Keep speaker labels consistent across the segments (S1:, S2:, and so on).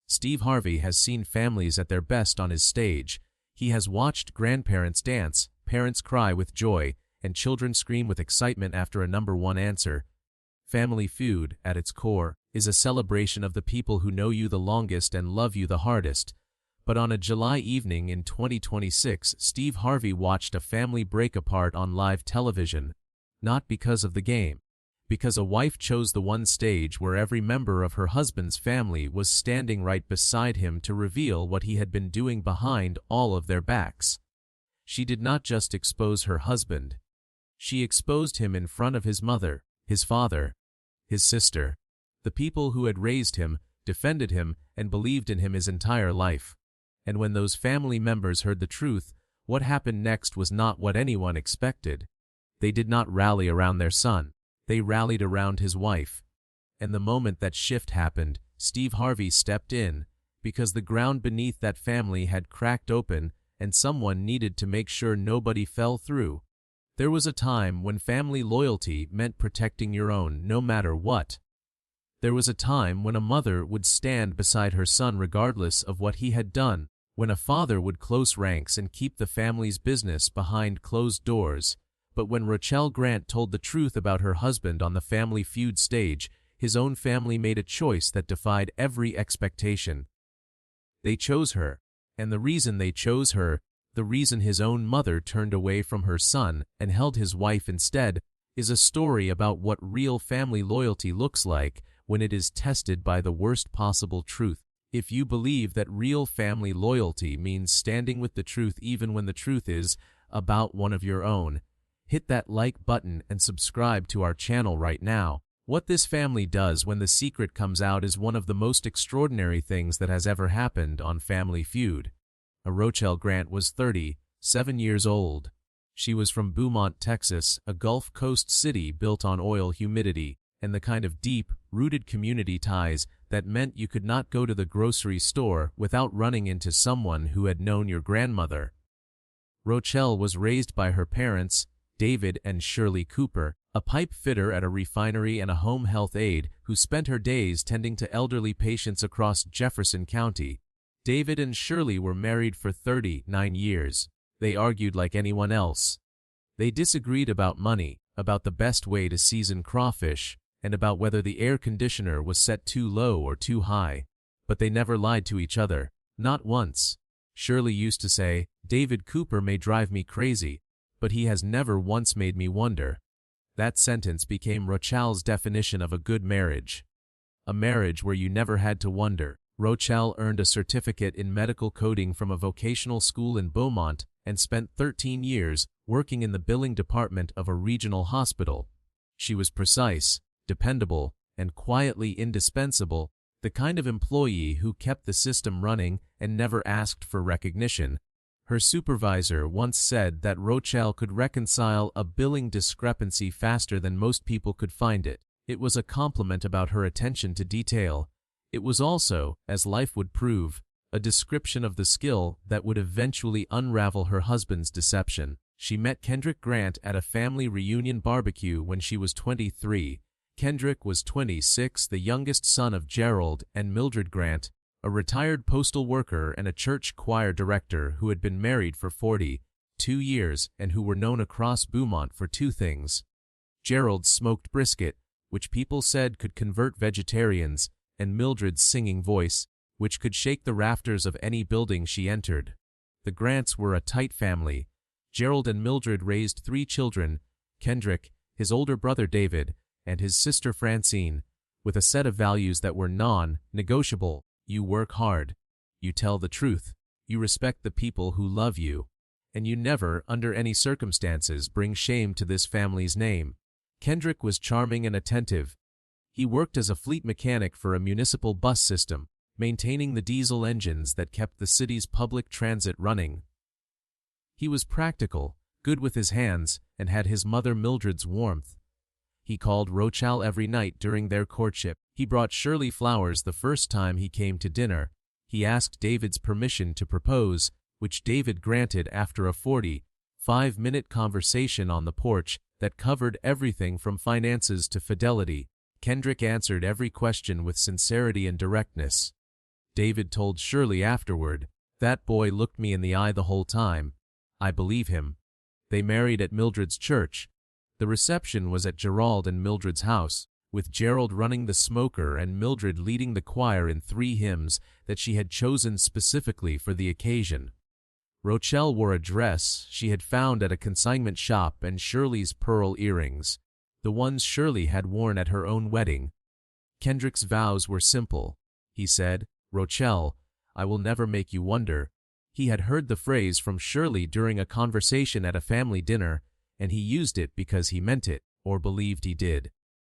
S1: Steve Harvey has seen families at their best on his stage. He has watched grandparents dance, parents cry with joy, and children scream with excitement after a #1 answer. Family Feud, at its core, is a celebration of the people who know you the longest and love you the hardest. But on a July evening in 2026, Steve Harvey watched a family break apart on live television. Not because of the game. Because a wife chose the one stage where every member of her husband's family was standing right beside him to reveal what he had been doing behind all of their backs. She did not just expose her husband. She exposed him in front of his mother, his father, his sister, the people who had raised him, defended him, and believed in him his entire life. And when those family members heard the truth, what happened next was not what anyone expected. They did not rally around their son. They rallied around his wife. And the moment that shift happened, Steve Harvey stepped in, because the ground beneath that family had cracked open, and someone needed to make sure nobody fell through. There was a time when family loyalty meant protecting your own, no matter what. There was a time when a mother would stand beside her son regardless of what he had done, when a father would close ranks and keep the family's business behind closed doors. But when Rochelle Grant told the truth about her husband on the Family Feud stage, his own family made a choice that defied every expectation. They chose her, and the reason they chose her, the reason his own mother turned away from her son and held his wife instead, is a story about what real family loyalty looks like when it is tested by the worst possible truth. If you believe that real family loyalty means standing with the truth even when the truth is about one of your own, hit that like button and subscribe to our channel right now. What this family does when the secret comes out is one of the most extraordinary things that has ever happened on Family Feud. Rochelle Grant was 37 years old. She was from Beaumont, Texas, a Gulf Coast city built on oil, humidity, and the kind of deep-rooted community ties that meant you could not go to the grocery store without running into someone who had known your grandmother. Rochelle was raised by her parents, David and Shirley Cooper, a pipe fitter at a refinery and a home health aide who spent her days tending to elderly patients across Jefferson County. David and Shirley were married for 39 years. They argued like anyone else. They disagreed about money, about the best way to season crawfish, and about whether the air conditioner was set too low or too high. But they never lied to each other, not once. Shirley used to say, "David Cooper may drive me crazy, but he has never once made me wonder." That sentence became Rochelle's definition of a good marriage. A marriage where you never had to wonder. Rochelle earned a certificate in medical coding from a vocational school in Beaumont and spent 13 years working in the billing department of a regional hospital. She was precise, dependable, and quietly indispensable, the kind of employee who kept the system running and never asked for recognition. Her supervisor once said that Rochelle could reconcile a billing discrepancy faster than most people could find it. It was a compliment about her attention to detail. It was also, as life would prove, a description of the skill that would eventually unravel her husband's deception. She met Kendrick Grant at a family reunion barbecue when she was 23. Kendrick was 26, the youngest son of Gerald and Mildred Grant, a retired postal worker and a church choir director who had been married for 42 years and who were known across Beaumont for two things: Gerald's smoked brisket, which people said could convert vegetarians, and Mildred's singing voice, which could shake the rafters of any building she entered. The Grants were a tight family. Gerald and Mildred raised 3 children, Kendrick, his older brother David, and his sister Francine, with a set of values that were non-negotiable. You work hard, you tell the truth, you respect the people who love you, and you never, under any circumstances, bring shame to this family's name. Kendrick was charming and attentive. He worked as a fleet mechanic for a municipal bus system, maintaining the diesel engines that kept the city's public transit running. He was practical, good with his hands, and had his mother Mildred's warmth. He called Rochelle every night during their courtship. He brought Shirley flowers the first time he came to dinner. He asked David's permission to propose, which David granted after a 45-minute conversation on the porch that covered everything from finances to fidelity. Kendrick answered every question with sincerity and directness. David told Shirley afterward, "That boy looked me in the eye the whole time. I believe him." They married at Mildred's church. The reception was at Gerald and Mildred's house, with Gerald running the smoker and Mildred leading the choir in 3 hymns that she had chosen specifically for the occasion. Rochelle wore a dress she had found at a consignment shop and Shirley's pearl earrings, the ones Shirley had worn at her own wedding. Kendrick's vows were simple. He said, "Rochelle, I will never make you wonder." He had heard the phrase from Shirley during a conversation at a family dinner, and he used it because he meant it, or believed he did.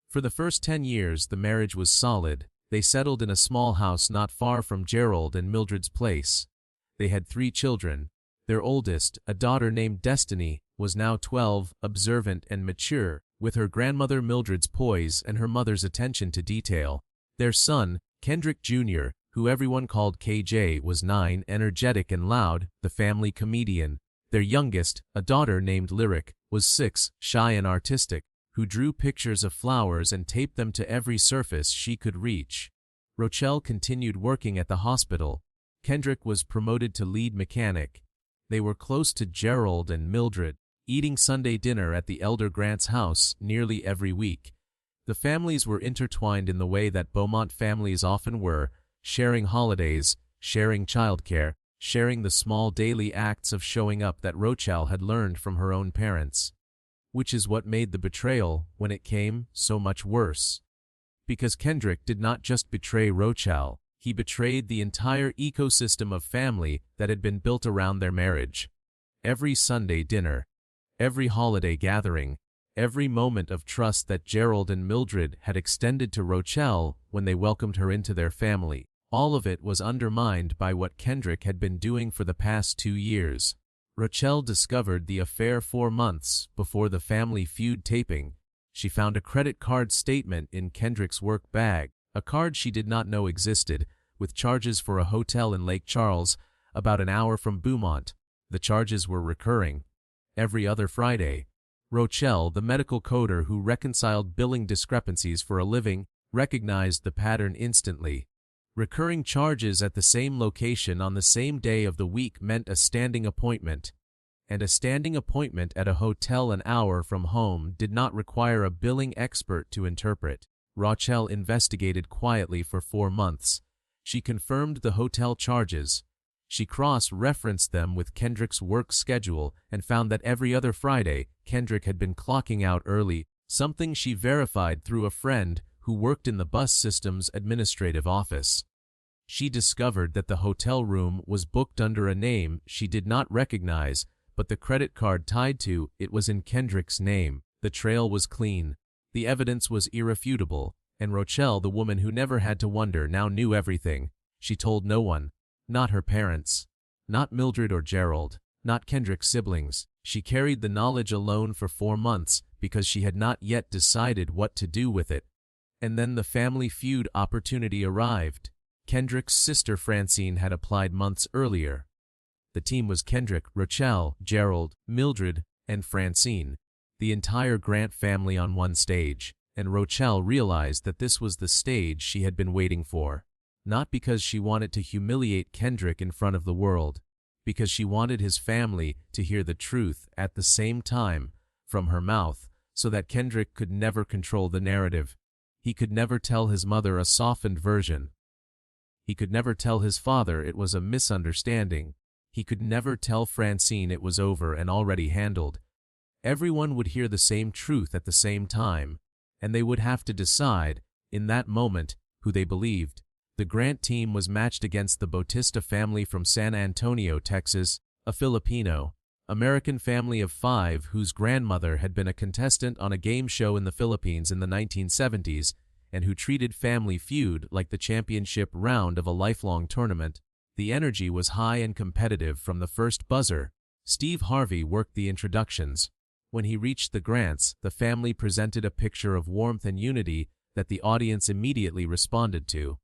S1: For the first 10 years, the marriage was solid. They settled in a small house not far from Gerald and Mildred's place. They had 3 children. Their oldest, a daughter named Destiny, was now 12, observant and mature, with her grandmother Mildred's poise and her mother's attention to detail. Their son, Kendrick Jr., who everyone called KJ, was 9, energetic and loud, the family comedian. Their youngest, a daughter named Lyric, was 6, shy and artistic, who drew pictures of flowers and taped them to every surface she could reach. Rochelle continued working at the hospital. Kendrick was promoted to lead mechanic. They were close to Gerald and Mildred, eating Sunday dinner at the elder Grant's house nearly every week. The families were intertwined in the way that Beaumont families often were, sharing holidays, sharing childcare, sharing the small daily acts of showing up that Rochelle had learned from her own parents. Which is what made the betrayal, when it came, so much worse. Because Kendrick did not just betray Rochelle, he betrayed the entire ecosystem of family that had been built around their marriage. Every Sunday dinner, every holiday gathering, every moment of trust that Gerald and Mildred had extended to Rochelle when they welcomed her into their family, all of it was undermined by what Kendrick had been doing for the past 2 years. Rochelle discovered the affair 4 months before the Family Feud taping. She found a credit card statement in Kendrick's work bag, a card she did not know existed, with charges for a hotel in Lake Charles, about an hour from Beaumont. The charges were recurring. Every other Friday. Rochelle, the medical coder who reconciled billing discrepancies for a living, recognized the pattern instantly. Recurring charges at the same location on the same day of the week meant a standing appointment. And a standing appointment at a hotel an hour from home did not require a billing expert to interpret. Rochelle investigated quietly for 4 months. She confirmed the hotel charges. She cross-referenced them with Kendrick's work schedule and found that every other Friday, Kendrick had been clocking out early, something she verified through a friend who worked in the bus system's administrative office. She discovered that the hotel room was booked under a name she did not recognize, but the credit card tied to it was in Kendrick's name. The trail was clean. The evidence was irrefutable, and Rochelle, the woman who never had to wonder, now knew everything. She told no one. Not her parents. Not Mildred or Gerald. Not Kendrick's siblings. She carried the knowledge alone for 4 months because she had not yet decided what to do with it. And then the Family Feud opportunity arrived. Kendrick's sister Francine had applied months earlier. The team was Kendrick, Rochelle, Gerald, Mildred, and Francine, the entire Grant family on one stage, and Rochelle realized that this was the stage she had been waiting for. Not because she wanted to humiliate Kendrick in front of the world, because she wanted his family to hear the truth at the same time from her mouth, so that Kendrick could never control the narrative. He could never tell his mother a softened version. He could never tell his father it was a misunderstanding. He could never tell Francine it was over and already handled. Everyone would hear the same truth at the same time, and they would have to decide, in that moment, who they believed. The Grant team was matched against the Bautista family from San Antonio, Texas, a Filipino-American family of 5 whose grandmother had been a contestant on a game show in the Philippines in the 1970s and who treated Family Feud like the championship round of a lifelong tournament. The energy was high and competitive from the first buzzer. Steve Harvey worked the introductions. When he reached the Grants, the family presented a picture of warmth and unity that the audience immediately responded to.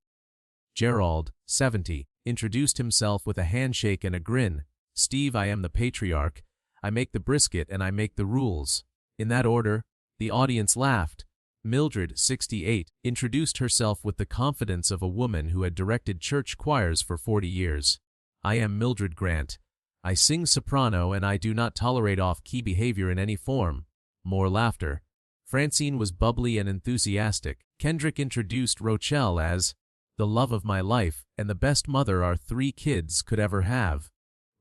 S1: Gerald, 70, introduced himself with a handshake and a grin. "Steve, I am the patriarch. I make the brisket and I make the rules." In that order, the audience laughed. Mildred, 68, introduced herself with the confidence of a woman who had directed church choirs for 40 years. I am Mildred Grant. I sing soprano and I do not tolerate off-key behavior in any form. More laughter. Francine was bubbly and enthusiastic. Kendrick introduced Rochelle as the love of my life and the best mother our 3 kids could ever have.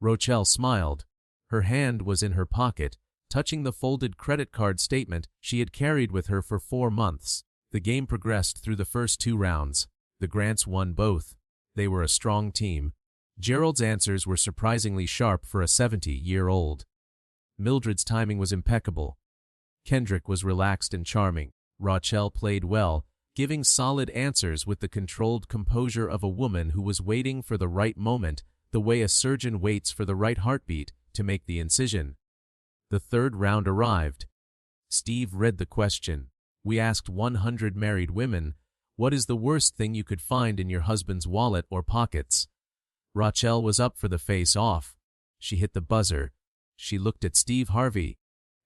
S1: Rochelle smiled. Her hand was in her pocket, touching the folded credit card statement she had carried with her for 4 months. The game progressed through the first 2 rounds. The Grants won both. They were a strong team. Gerald's answers were surprisingly sharp for a 70-year-old. Mildred's timing was impeccable. Kendrick was relaxed and charming. Rochelle played well, giving solid answers with the controlled composure of a woman who was waiting for the right moment, the way a surgeon waits for the right heartbeat to make the incision. The 3rd round arrived. Steve read the question. We asked 100 married women, what is the worst thing you could find in your husband's wallet or pockets? Rochelle was up for the face-off. She hit the buzzer. She looked at Steve Harvey.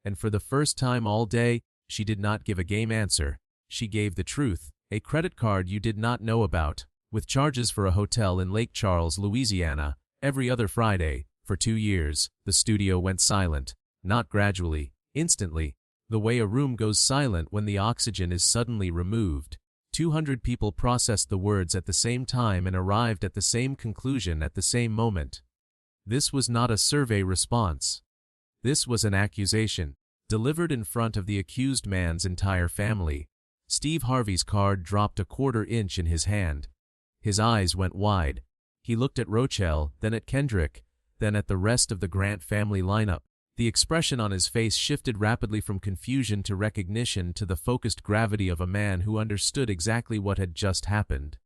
S1: And for the first time all day, she did not give a game answer. She gave the truth, a credit card you did not know about, with charges for a hotel in Lake Charles, Louisiana, every other Friday. For 2 years, the studio went silent. Not gradually, instantly, the way a room goes silent when the oxygen is suddenly removed. 200 people processed the words at the same time and arrived at the same conclusion at the same moment. This was not a survey response. This was an accusation, delivered in front of the accused man's entire family. Steve Harvey's card dropped a 1/4 inch in his hand. His eyes went wide. He looked at Rochelle, then at Kendrick, then at the rest of the Grant family lineup. The expression on his face shifted rapidly from confusion to recognition to the focused gravity of a man who understood exactly what had just happened.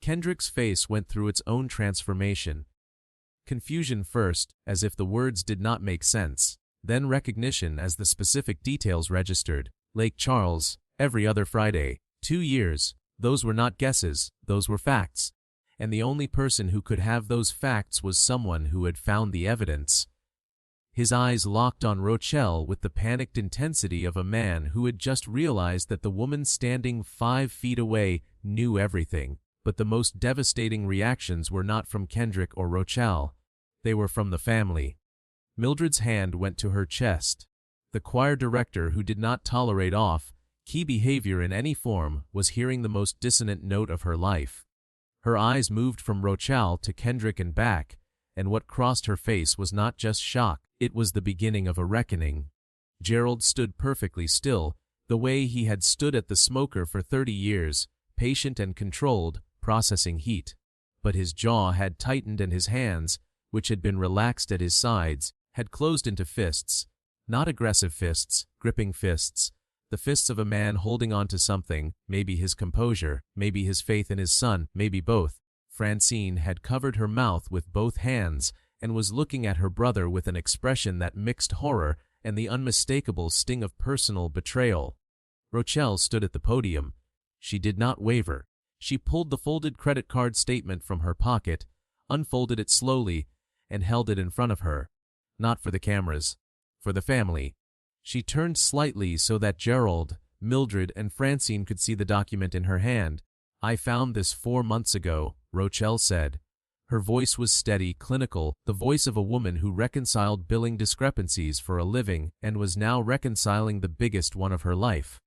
S1: Kendrick's face went through its own transformation. Confusion first, as if the words did not make sense, then recognition as the specific details registered. Lake Charles, every other Friday, 2 years, those were not guesses, those were facts. And the only person who could have those facts was someone who had found the evidence. His eyes locked on Rochelle with the panicked intensity of a man who had just realized that the woman standing 5 feet away knew everything. But the most devastating reactions were not from Kendrick or Rochelle. They were from the family. Mildred's hand went to her chest. The choir director who did not tolerate off-key behavior in any form was hearing the most dissonant note of her life. Her eyes moved from Rochelle to Kendrick and back, and what crossed her face was not just shock, it was the beginning of a reckoning. Gerald stood perfectly still, the way he had stood at the smoker for 30 years, patient and controlled, processing heat. But his jaw had tightened and his hands, which had been relaxed at his sides, had closed into fists. Not aggressive fists, gripping fists. The fists of a man holding on to something, maybe his composure, maybe his faith in his son, maybe both. Francine had covered her mouth with both hands and was looking at her brother with an expression that mixed horror and the unmistakable sting of personal betrayal. Rochelle stood at the podium. She did not waver. She pulled the folded credit card statement from her pocket, unfolded it slowly, and held it in front of her. Not for the cameras. For the family. She turned slightly so that Gerald, Mildred, and Francine could see the document in her hand. I found this 4 months ago, Rochelle said. Her voice was steady, clinical, the voice of a woman who reconciled billing discrepancies for a living and was now reconciling the biggest one of her life.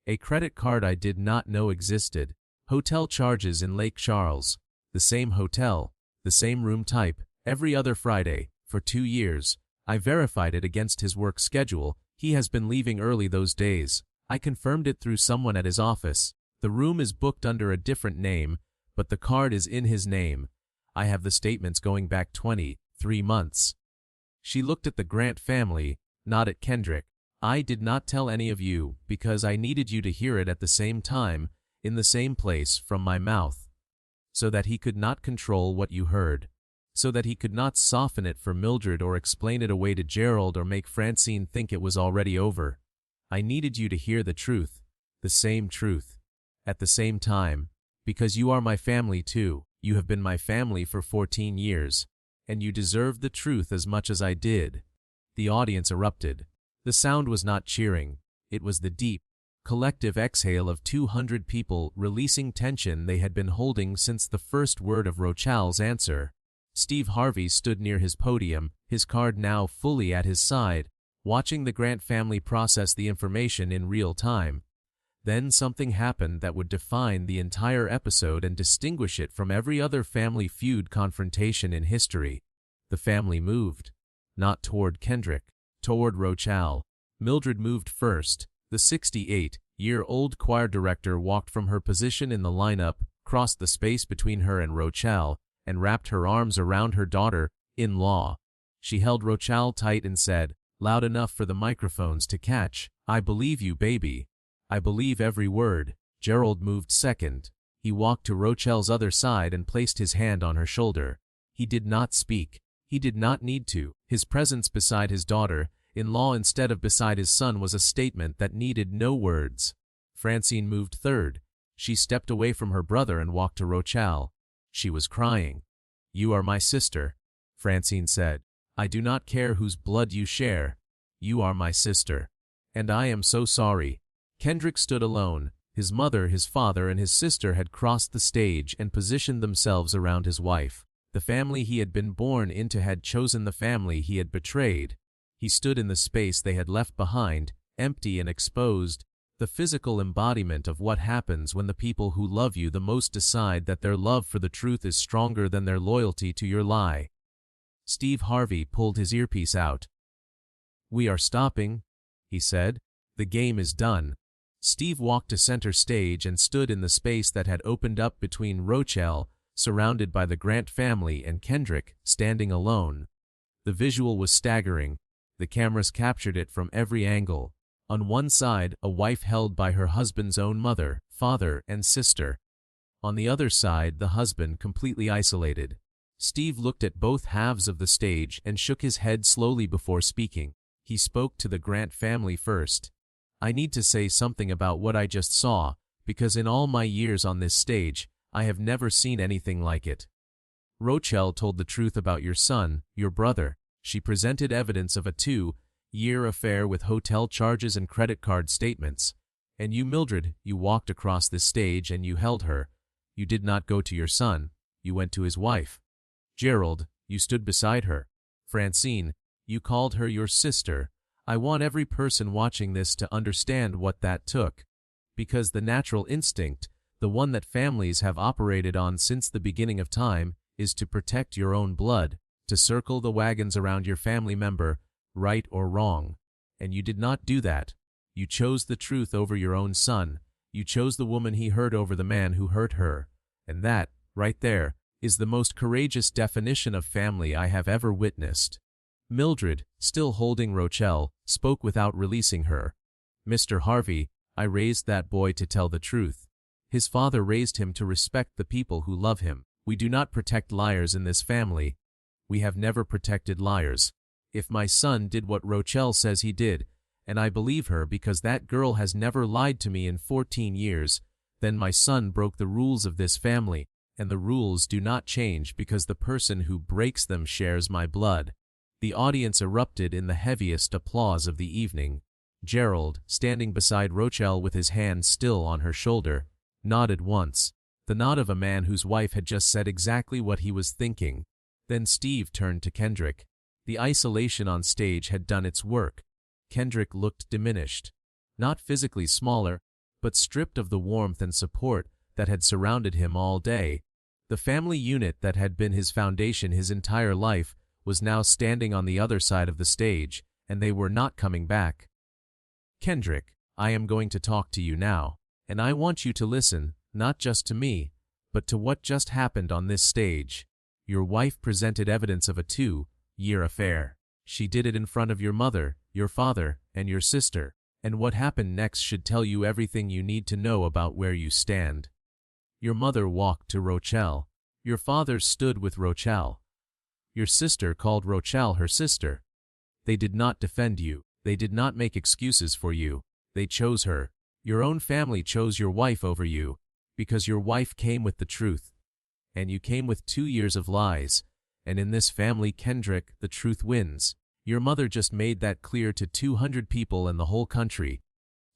S1: A credit card I did not know existed. Hotel charges in Lake Charles. The same hotel, the same room type, every other Friday, for 2 years. I verified it against his work schedule. He has been leaving early those days. I confirmed it through someone at his office. The room is booked under a different name, but the card is in his name. I have the statements going back 23 months. She looked at the Grant family, not at Kendrick. I did not tell any of you because I needed you to hear it at the same time, in the same place, from my mouth, so that he could not control what you heard, so that he could not soften it for Mildred or explain it away to Gerald or make Francine think it was already over. I needed you to hear the truth, the same truth, at the same time, because you are my family too. You have been my family for 14 years, and you deserve the truth as much as I did. The audience erupted. The sound was not cheering. It was the deep, Collective exhale of 200 people releasing tension they had been holding since the first word of Rochal's answer. Steve Harvey stood near his podium, his card now fully at his side, watching the Grant family process the information in real time. Then something happened that would define the entire episode and distinguish it from every other Family Feud confrontation in history. The family moved. Not toward Kendrick. Toward Rochal. Mildred moved first. The 68-year-old choir director walked from her position in the lineup, crossed the space between her and Rochal, and wrapped her arms around her daughter-in-law. She held Rochal tight and said, loud enough for the microphones to catch, "I believe you, baby. I believe every word." Gerald moved second. He walked to Rochal's other side and placed his hand on her shoulder. He did not speak. He did not need to. His presence beside his daughter-in-law instead of beside his son was a statement that needed no words. Francine moved third. She stepped away from her brother and walked to Rochal. She was crying. "You are my sister," Francine said. "I do not care whose blood you share. You are my sister. And I am so sorry." Kendrick stood alone. His mother, his father, and his sister had crossed the stage and positioned themselves around his wife. The family he had been born into had chosen the family he had betrayed. He stood in the space they had left behind, empty and exposed, the physical embodiment of what happens when the people who love you the most decide that their love for the truth is stronger than their loyalty to your lie. Steve Harvey pulled his earpiece out. "We are stopping," he said. "The game is done." Steve walked to center stage and stood in the space that had opened up between Rochal, surrounded by the Grant family, and Kendrick, standing alone. The visual was staggering. The cameras captured it from every angle. On one side, a wife held by her husband's own mother, father, and sister. On the other side, the husband completely isolated. Steve looked at both halves of the stage and shook his head slowly before speaking. He spoke to the Grant family first. "I need to say something about what I just saw, because in all my years on this stage, I have never seen anything like it. Rochal told the truth about your son, your brother. She presented evidence of a 2-year affair with hotel charges and credit card statements. And you, Mildred, you walked across this stage and you held her. You did not go to your son. You went to his wife. Gerald, you stood beside her. Francine, you called her your sister. I want every person watching this to understand what that took. Because the natural instinct, the one that families have operated on since the beginning of time, is to protect your own blood, to circle the wagons around your family member, right or wrong. And you did not do that. You chose the truth over your own son. You chose the woman he hurt over the man who hurt her. And that, right there, is the most courageous definition of family I have ever witnessed." Mildred, still holding Rochal, spoke without releasing her. "Mr. Harvey, I raised that boy to tell the truth. His father raised him to respect the people who love him. We do not protect liars in this family. We have never protected liars. If my son did what Rochal says he did, and I believe her because that girl has never lied to me in 14 years, then my son broke the rules of this family, and the rules do not change because the person who breaks them shares my blood." The audience erupted in the heaviest applause of the evening. Gerald, standing beside Rochal with his hand still on her shoulder, nodded once, the nod of a man whose wife had just said exactly what he was thinking. Then Steve turned to Kendrick. The isolation on stage had done its work. Kendrick looked diminished. Not physically smaller, but stripped of the warmth and support that had surrounded him all day. The family unit that had been his foundation his entire life was now standing on the other side of the stage, and they were not coming back. "Kendrick, I am going to talk to you now, and I want you to listen, not just to me, but to what just happened on this stage. Your wife presented evidence of a 2-year affair. She did it in front of your mother, your father, and your sister, and what happened next should tell you everything you need to know about where you stand. Your mother walked to Rochal. Your father stood with Rochal. Your sister called Rochal her sister. They did not defend you. They did not make excuses for you. They chose her. Your own family chose your wife over you, because your wife came with the truth. And you came with 2 years of lies. And in this family, Kendrick, the truth wins. Your mother just made that clear to 200 people in the whole country."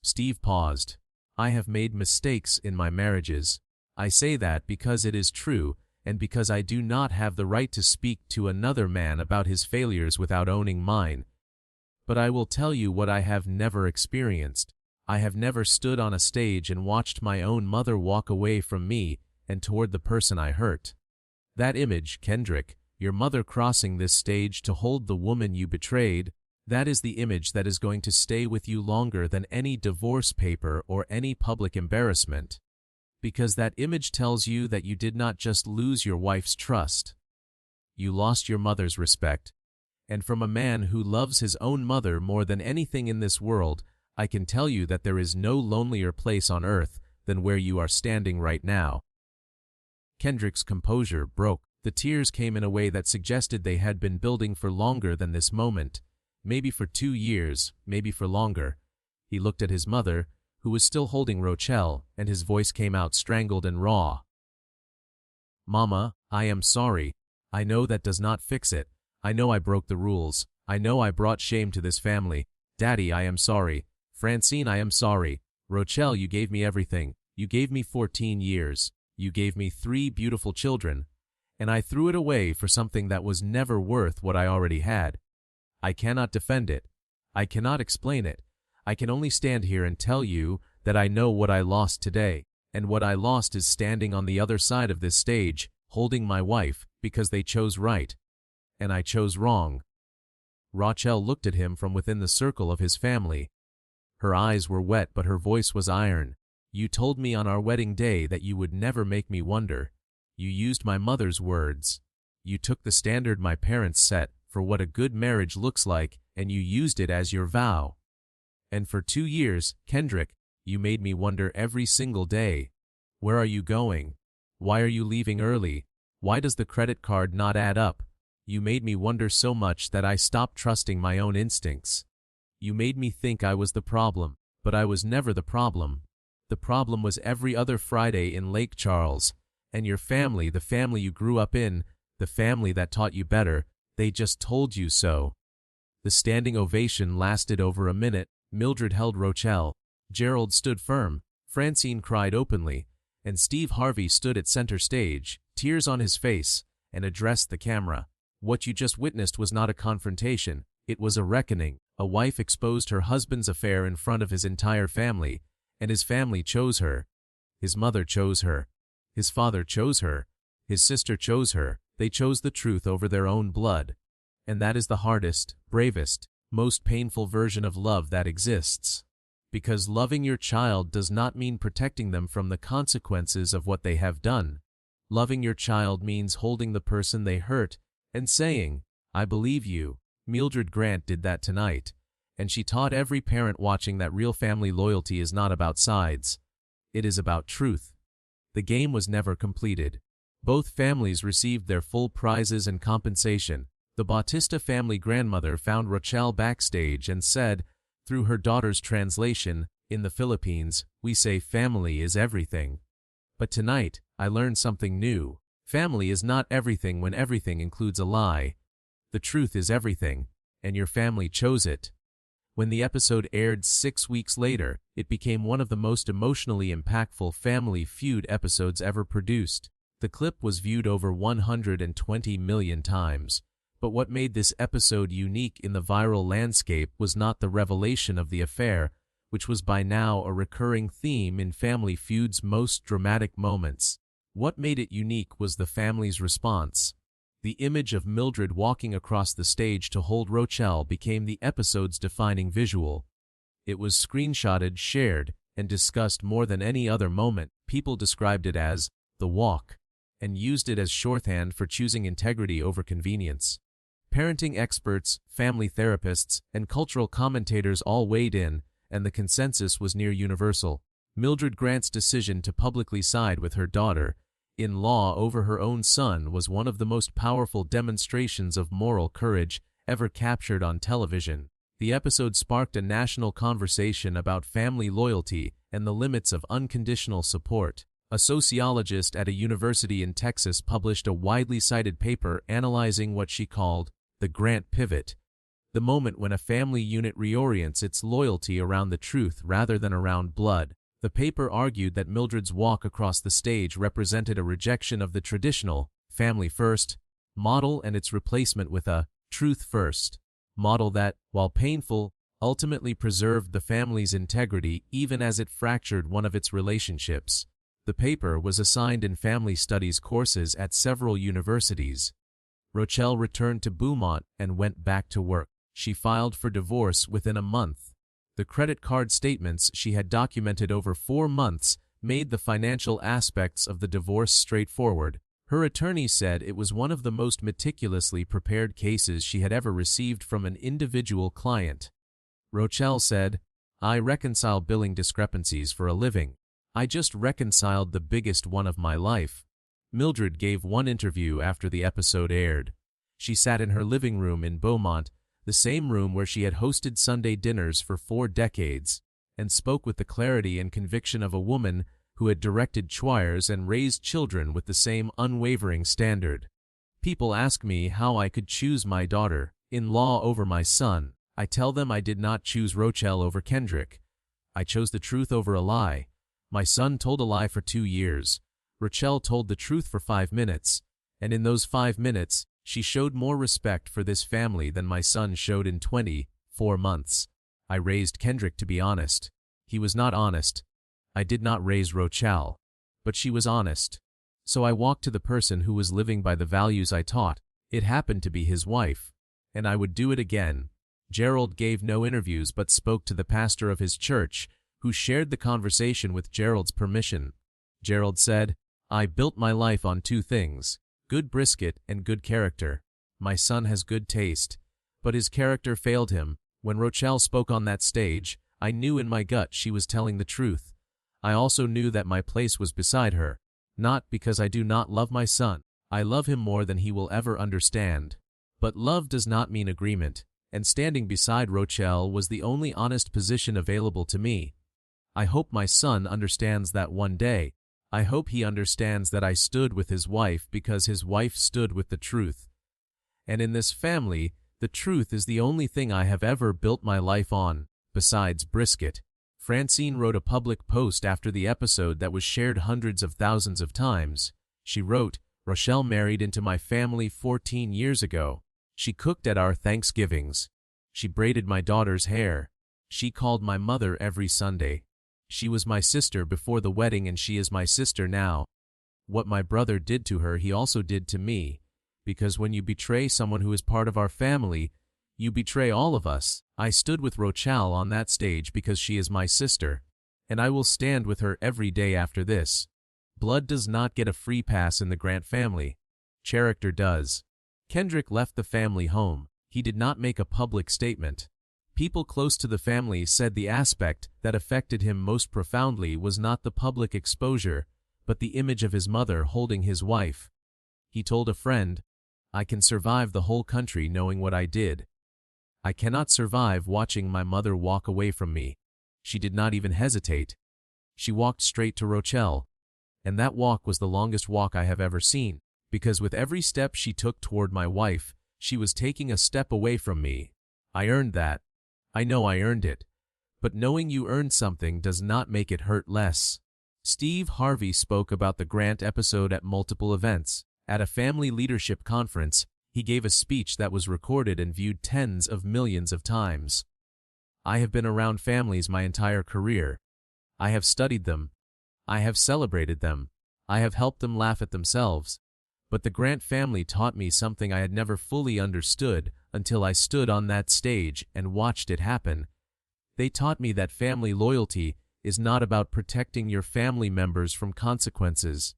S1: Steve paused. I have made mistakes in my marriages. I say that because it is true, and because I do not have the right to speak to another man about his failures without owning mine. But I will tell you what I have never experienced. I have never stood on a stage and watched my own mother walk away from me and toward the person I hurt. That image, Kendrick, your mother crossing this stage to hold the woman you betrayed, that is the image that is going to stay with you longer than any divorce paper or any public embarrassment. Because that image tells you that you did not just lose your wife's trust. You lost your mother's respect. And from a man who loves his own mother more than anything in this world, I can tell you that there is no lonelier place on earth than where you are standing right now. Kendrick's composure broke. The tears came in a way that suggested they had been building for longer than this moment. Maybe for 2 years, maybe for longer. He looked at his mother, who was still holding Rochelle, and his voice came out strangled and raw. Mama, I am sorry. I know that does not fix it. I know I broke the rules. I know I brought shame to this family. Daddy, I am sorry. Francine, I am sorry. Rochelle, you gave me everything. You gave me 14 years. You gave me 3 beautiful children. And I threw it away for something that was never worth what I already had. I cannot defend it. I cannot explain it. I can only stand here and tell you that I know what I lost today. And what I lost is standing on the other side of this stage, holding my wife, because they chose right. And I chose wrong. Rochelle looked at him from within the circle of his family. Her eyes were wet, but her voice was iron. You told me on our wedding day that you would never make me wonder. You used my mother's words. You took the standard my parents set for what a good marriage looks like, and you used it as your vow. And for 2 years, Kendrick, you made me wonder every single day. Where are you going? Why are you leaving early? Why does the credit card not add up? You made me wonder so much that I stopped trusting my own instincts. You made me think I was the problem, but I was never the problem. The problem was every other Friday in Lake Charles, and your family, the family you grew up in, the family that taught you better, they just told you so. The standing ovation lasted over a minute. Mildred held Rochelle. Gerald stood firm. Francine cried openly, and Steve Harvey stood at center stage, tears on his face, and addressed the camera. What you just witnessed was not a confrontation, it was a reckoning. A wife exposed her husband's affair in front of his entire family, and his family chose her. His mother chose her. His father chose her. His sister chose her. They chose the truth over their own blood. And that is the hardest, bravest, most painful version of love that exists. Because loving your child does not mean protecting them from the consequences of what they have done. Loving your child means holding the person they hurt and saying, I believe you. Mildred Grant did that tonight, and she taught every parent watching that real family loyalty is not about sides. It is about truth. The game was never completed. Both families received their full prizes and compensation. The Bautista family grandmother found Rochelle backstage and said, through her daughter's translation, in the Philippines, we say family is everything. But tonight, I learned something new. Family is not everything when everything includes a lie. The truth is everything, and your family chose it. When the episode aired 6 weeks later, it became one of the most emotionally impactful Family Feud episodes ever produced. The clip was viewed over 120 million times. But what made this episode unique in the viral landscape was not the revelation of the affair, which was by now a recurring theme in Family Feud's most dramatic moments. What made it unique was the family's response. The image of Mildred walking across the stage to hold Rochelle became the episode's defining visual. It was screenshotted, shared, and discussed more than any other moment. People described it as the walk, and used it as shorthand for choosing integrity over convenience. Parenting experts, family therapists, and cultural commentators all weighed in, and the consensus was near universal. Mildred Grant's decision to publicly side with her daughter-in-law over her own son was one of the most powerful demonstrations of moral courage ever captured on television. The episode sparked a national conversation about family loyalty and the limits of unconditional support. A sociologist at a university in Texas published a widely cited paper analyzing what she called the Grant pivot, the moment when a family unit reorients its loyalty around the truth rather than around blood. The paper argued that Mildred's walk across the stage represented a rejection of the traditional family first model and its replacement with a truth first model that, while painful, ultimately preserved the family's integrity even as it fractured one of its relationships. The paper was assigned in family studies courses at several universities. Rochelle returned to Beaumont and went back to work. She filed for divorce within a month. The credit card statements she had documented over 4 months made the financial aspects of the divorce straightforward. Her attorney said it was one of the most meticulously prepared cases she had ever received from an individual client. Rochelle said, "I reconcile billing discrepancies for a living. I just reconciled the biggest one of my life." Mildred gave one interview after the episode aired. She sat in her living room in Beaumont, the same room where she had hosted Sunday dinners for 4 decades, and spoke with the clarity and conviction of a woman who had directed choirs and raised children with the same unwavering standard. "People ask me how I could choose my daughter-in-law over my son. I tell them I did not choose Rochelle over Kendrick. I chose the truth over a lie. My son told a lie for 2 years. Rochelle told the truth for 5 minutes, and in those 5 minutes, she showed more respect for this family than my son showed in 24 months. I raised Kendrick to be honest. He was not honest. I did not raise Rochelle, but she was honest. So I walked to the person who was living by the values I taught. It happened to be his wife, and I would do it again." Gerald gave no interviews but spoke to the pastor of his church, who shared the conversation with Gerald's permission. Gerald said, "I built my life on 2 things, good brisket and good character. My son has good taste, but his character failed him. When Rochelle spoke on that stage, I knew in my gut she was telling the truth. I also knew that my place was beside her, not because I do not love my son. I love him more than he will ever understand. But love does not mean agreement, and standing beside Rochelle was the only honest position available to me. I hope my son understands that one day. I hope he understands that I stood with his wife because his wife stood with the truth. And in this family, the truth is the only thing I have ever built my life on, besides brisket." Francine wrote a public post after the episode that was shared hundreds of thousands of times. She wrote, "Rochelle married into my family 14 years ago. She cooked at our Thanksgivings. She braided my daughter's hair. She called my mother every Sunday. She was my sister before the wedding and she is my sister now. What my brother did to her he also did to me, because when you betray someone who is part of our family, you betray all of us. I stood with Rochelle on that stage because she is my sister, and I will stand with her every day after this. Blood does not get a free pass in the Grant family. Character does." Kendrick left the family home. He did not make a public statement. People close to the family said the aspect that affected him most profoundly was not the public exposure, but the image of his mother holding his wife. He told a friend, "I can survive the whole country knowing what I did. I cannot survive watching my mother walk away from me." She did not even hesitate. She walked straight to Rochelle, and that walk was the longest walk I have ever seen, because with every step she took toward my wife, she was taking a step away from me. I earned that. I know I earned it. But knowing you earned something does not make it hurt less. Steve Harvey spoke about the Grant episode at multiple events. At a family leadership conference, he gave a speech that was recorded and viewed tens of millions of times. "I have been around families my entire career. I have studied them. I have celebrated them. I have helped them laugh at themselves. But the Grant family taught me something I had never fully understood until I stood on that stage and watched it happen. They taught me that family loyalty is not about protecting your family members from consequences.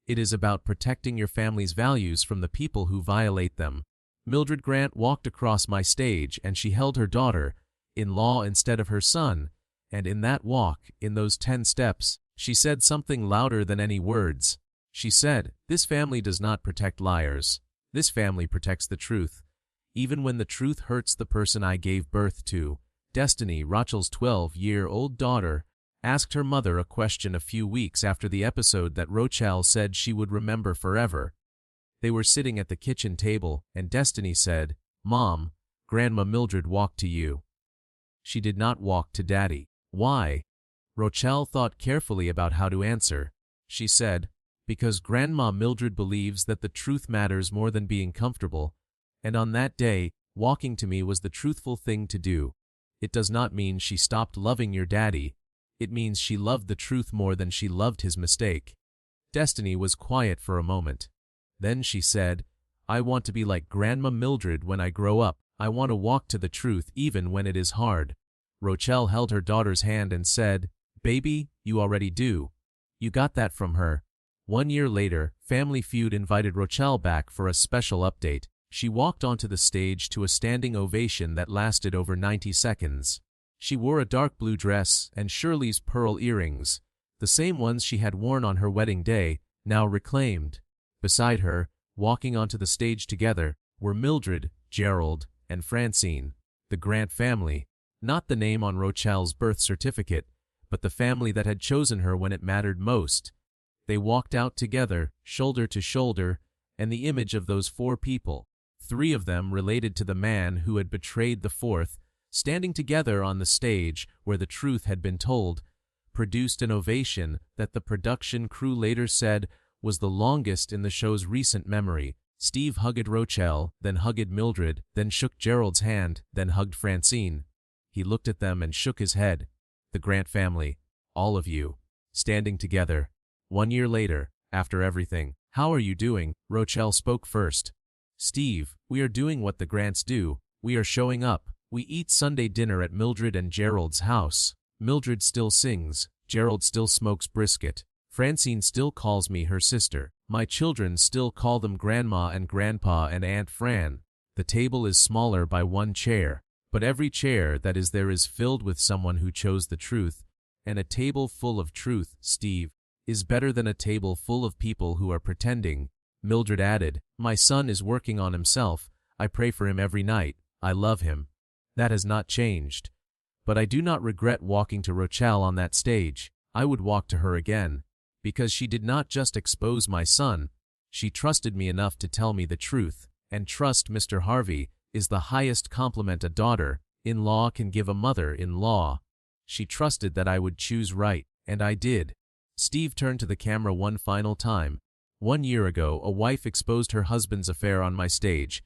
S1: It is about protecting your family's values from the people who violate them." Mildred Grant walked across my stage and she held her daughter-in-law instead of her son, and in that walk, in those 10 steps, she said something louder than any words. She said, "This family does not protect liars. This family protects the truth, even when the truth hurts the person I gave birth to." Destiny, Rachel's 12-year-old daughter, asked her mother a question a few weeks after the episode that Rochelle said she would remember forever. They were sitting at the kitchen table, and Destiny said, "Mom, Grandma Mildred walked to you. She did not walk to Daddy." "Why?" Rochelle thought carefully about how to answer. She said, "Because Grandma Mildred believes that the truth matters more than being comfortable, and on that day, walking to me was the truthful thing to do. It does not mean she stopped loving your daddy. It means she loved the truth more than she loved his mistake." Destiny was quiet for a moment. Then she said, "I want to be like Grandma Mildred when I grow up. I want to walk to the truth even when it is hard." Rochelle held her daughter's hand and said, "Baby, you already do. You got that from her." 1 year later, Family Feud invited Rochelle back for a special update. She walked onto the stage to a standing ovation that lasted over 90 seconds. She wore a dark blue dress and Shirley's pearl earrings, the same ones she had worn on her wedding day, now reclaimed. Beside her, walking onto the stage together, were Mildred, Gerald, and Francine, the Grant family, not the name on Rochelle's birth certificate, but the family that had chosen her when it mattered most. They walked out together, shoulder to shoulder, and the image of those 4 people, 3 of them related to the man who had betrayed the 4th, standing together on the stage where the truth had been told, produced an ovation that the production crew later said was the longest in the show's recent memory. Steve hugged Rochelle, then hugged Mildred, then shook Gerald's hand, then hugged Francine. He looked at them and shook his head. The Grant family, all of you, standing together. 1 year later, after everything. "How are you doing?" Rochelle spoke first. "Steve, we are doing what the Grants do. We are showing up. We eat Sunday dinner at Mildred and Gerald's house. Mildred still sings. Gerald still smokes brisket. Francine still calls me her sister. My children still call them Grandma and Grandpa and Aunt Fran. The table is smaller by 1 chair, but every chair that is there is filled with someone who chose the truth, and a table full of truth, Steve, is better than a table full of people who are pretending." Mildred added, "My son is working on himself. I pray for him every night. I love him. That has not changed. But I do not regret walking to Rochelle on that stage. I would walk to her again, because she did not just expose my son. She trusted me enough to tell me the truth, and trust, Mr. Harvey, is the highest compliment a daughter-in-law can give a mother-in-law. She trusted that I would choose right, and I did." Steve turned to the camera one final time. 1 year ago, a wife exposed her husband's affair on my stage,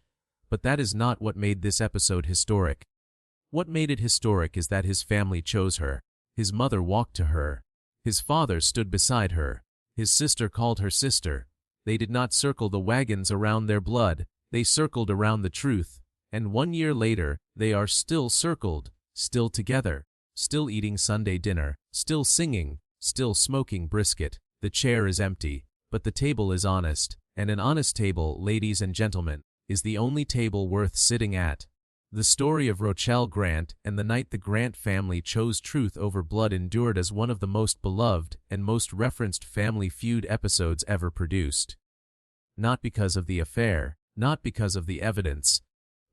S1: but that is not what made this episode historic. What made it historic is that his family chose her. His mother walked to her. His father stood beside her. His sister called her sister. They did not circle the wagons around their blood. They circled around the truth. And 1 year later, they are still circled, still together, still eating Sunday dinner, still singing, still smoking brisket. The chair is empty, but the table is honest, and an honest table, ladies and gentlemen, is the only table worth sitting at. The story of Rochelle Grant and the night the Grant family chose truth over blood endured as one of the most beloved and most referenced Family Feud episodes ever produced. Not because of the affair, not because of the evidence,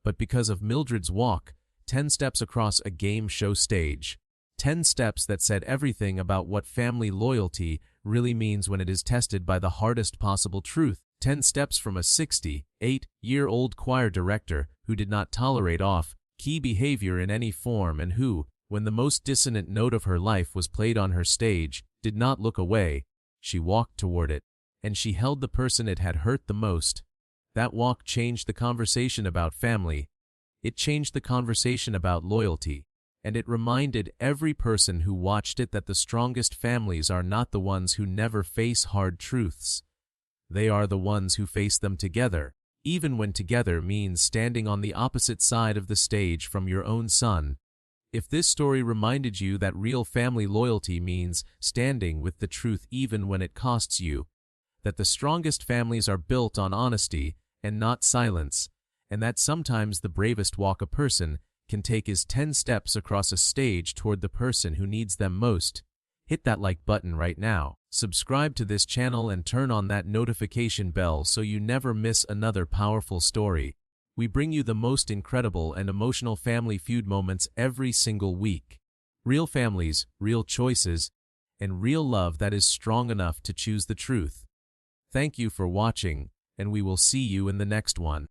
S1: but because of Mildred's walk, 10 steps across a game show stage. 10 steps that said everything about what family loyalty really means when it is tested by the hardest possible truth. 10 steps from a 68-year-old choir director who did not tolerate off-key behavior in any form and who, when the most dissonant note of her life was played on her stage, did not look away. She walked toward it, and she held the person it had hurt the most. That walk changed the conversation about family. It changed the conversation about loyalty, and it reminded every person who watched it that the strongest families are not the ones who never face hard truths. They are the ones who face them together, even when together means standing on the opposite side of the stage from your own son. If this story reminded you that real family loyalty means standing with the truth even when it costs you, that the strongest families are built on honesty and not silence, and that sometimes the bravest walk a person can take is 10 steps across a stage toward the person who needs them most, hit that like button right now. Subscribe to this channel and turn on that notification bell so you never miss another powerful story. We bring you the most incredible and emotional Family Feud moments every single week. Real families, real choices, and real love that is strong enough to choose the truth. Thank you for watching, and we will see you in the next one.